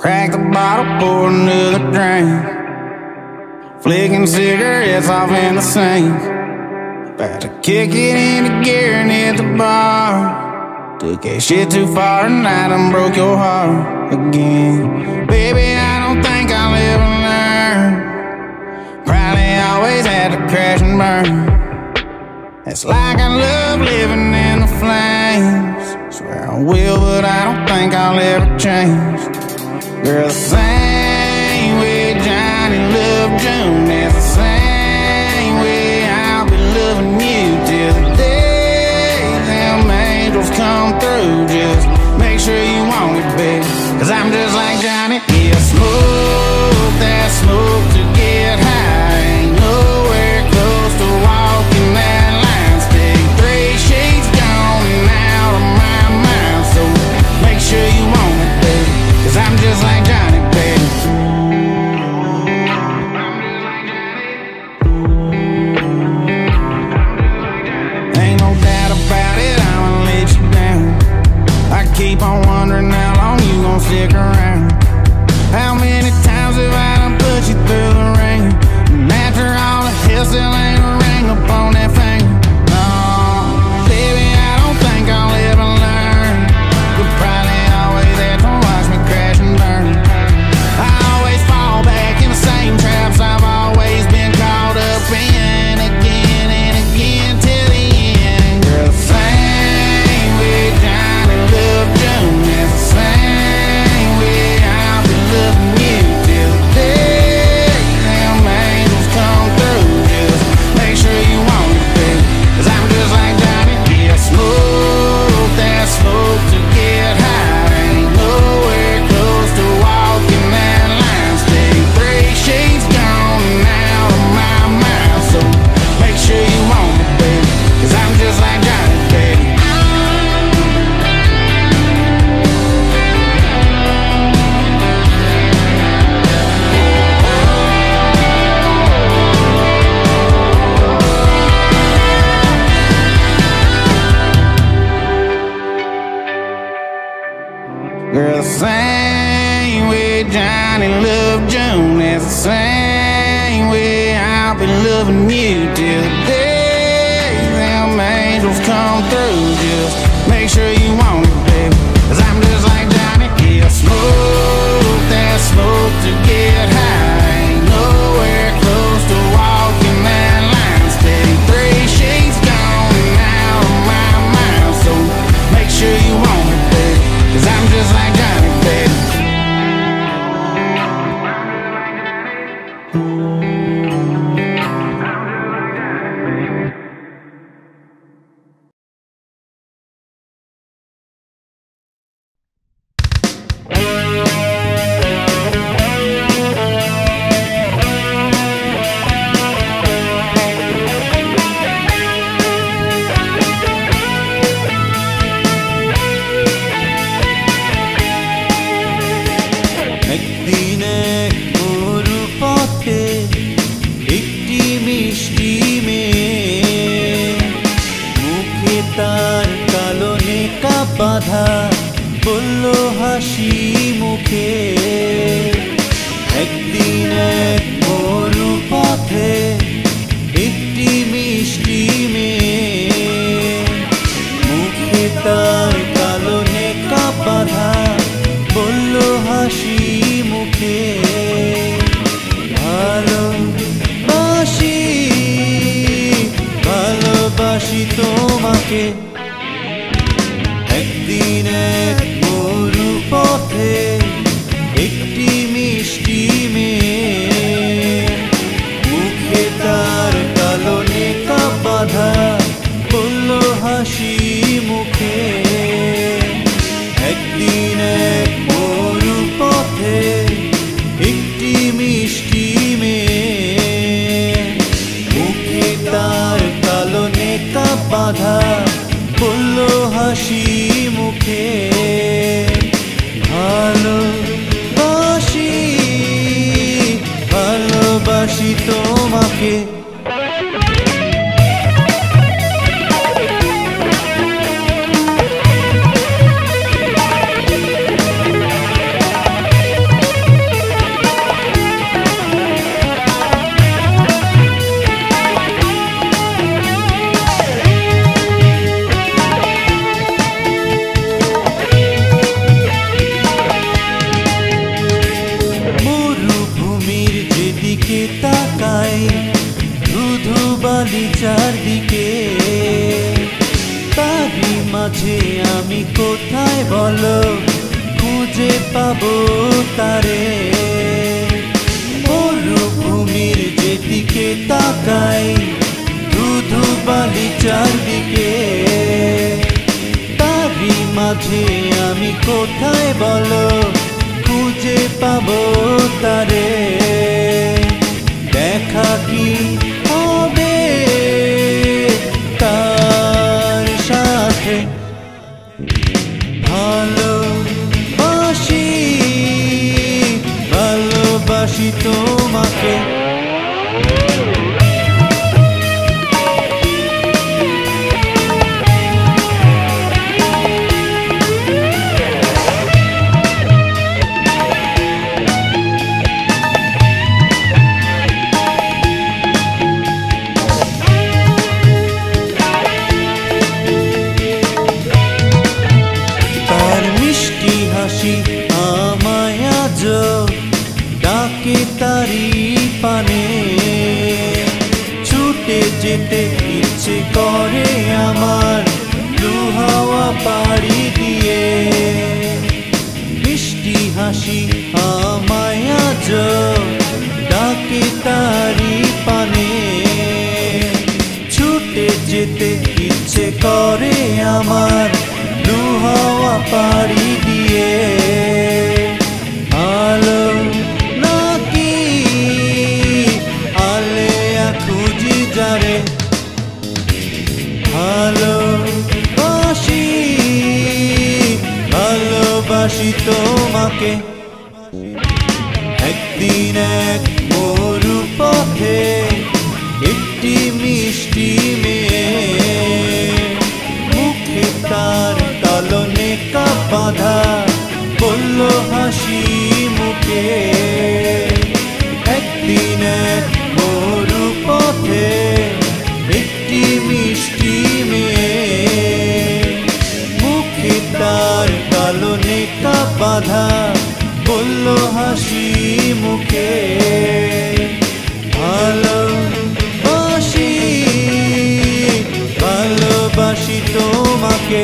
Crack the bottle, pour another drink. Flicking cigarettes off in the sink. About to kick it into gear and hit the bar. Took that shit too far tonight and broke your heart again. Baby, I don't think I'll ever learn. Probably always had to crash and burn. It's like I love living in the flames. Swear I will, but I don't think I'll ever change. Girl, the same way Johnny loved June, that's the same way I'll be loving you till the day them angels come through. Just make sure you want it, baby, 'cause I'm just like Johnny. Yeah, smoke that smoke to get high. Ain't nowhere close to walking that line. Stay 3 sheets gone and out of my mind. So make sure you want it, baby, 'cause I'm just like Johnny, baby. Ain't no doubt about it, I'ma let you down. I keep on wondering how long you gon' stick around. How many times have I done put you through the ringer? And after all the hell, still ain't a ring up on that finger. No, baby, I don't think I'll ever learn. You'll probably always have to watch me crash and burn. I always fall back in the same traps I've always been caught up in, again and again till the end. Girl, the same way Johnny loved June, that's the same way I'll be loving you till the day them angels come through. Just make sure you want it, baby, 'cause I'm just like Johnny. Yeah, smoke that smoke to get high. Ain't nowhere close to walking that line. Stay 3 sheets gone and out of my mind. So make sure you want it, baby, 'cause I'm just like Johnny, baby. Girl, the same way Johnny loved June, that's the same way I'll be loving you till the day them angels come through. Just make sure you want it, baby, 'cause I'm just like Johnny. Yeah, smoke that smoke to get high. Ain't nowhere close to walking that line. Stay 3 sheets gone and out of my mind. So make sure you want it, baby, 'cause I'm just like Johnny, baby. একদিন এক মরু পথে একটি মিষ্টি মেয়ে, মুখে তার কালো নেকা বাঁধা, বলল হাসি মুখে। একদিন এক মরু পথে একটি মিষ্টি মেয়ে, মুখে তার কালো নেকা বাঁধা, বলল হাসি মুখে, ভালোবাসি ভালোবাসি তোমাকে। একদিন এক মরু পথে একটি মিষ্টি মেয়ে, মুখে তার কালো নেকা বাঁধা, বলল হাসি মুখে। একদিন এক মরু পথে একটি মিষ্টি মেয়ে, মুখে তার কালো নেকা বাঁধা, বলল হাসি মুখে, ভালোবাসি ভালোবাসি তোমাকে। বালি চারদিকে, তারই মাঝে আমি কোথায় বলো খুঁজে পাবো তারে। মরুভূমির যেদিকে তাকাই ধুধু বালি চারদিকে, তারই মাঝে আমি কোথায় বলো খুঁজে পাবো তারে। দেখা কি হবে তার সাথে, ভালোবাসি ভালোবাসি তোমাকে। হাসি আমায় আজ ডাকে তারি পানে, ছুটে যেতে ইচ্ছে করে আমার দুহাওয়া পাড়ি দিয়ে। মিষ্টি হাসি আমায় আজ ডাকে তারি পানে, ছুটে যেতে ইচ্ছে করে আমার দুহাওয়া পাড়ি দিয়ে। আলো নাকি আলেয়া খুঁজি যারে, ভালোবাসি ভালোবাসি তোমাকে। একদিন এক মরু পথে একটি মিষ্টি মেয়ে, মুখে তার কালনে বাঁধা বলল হাসি মুখে। একদিন এক মরু পথে একটি মিষ্টি মেয়ে, মুখে তার কালনে বাঁধা বলল হাসি মুখে। ভালোবাসি ভালোবাসি তোমাকে।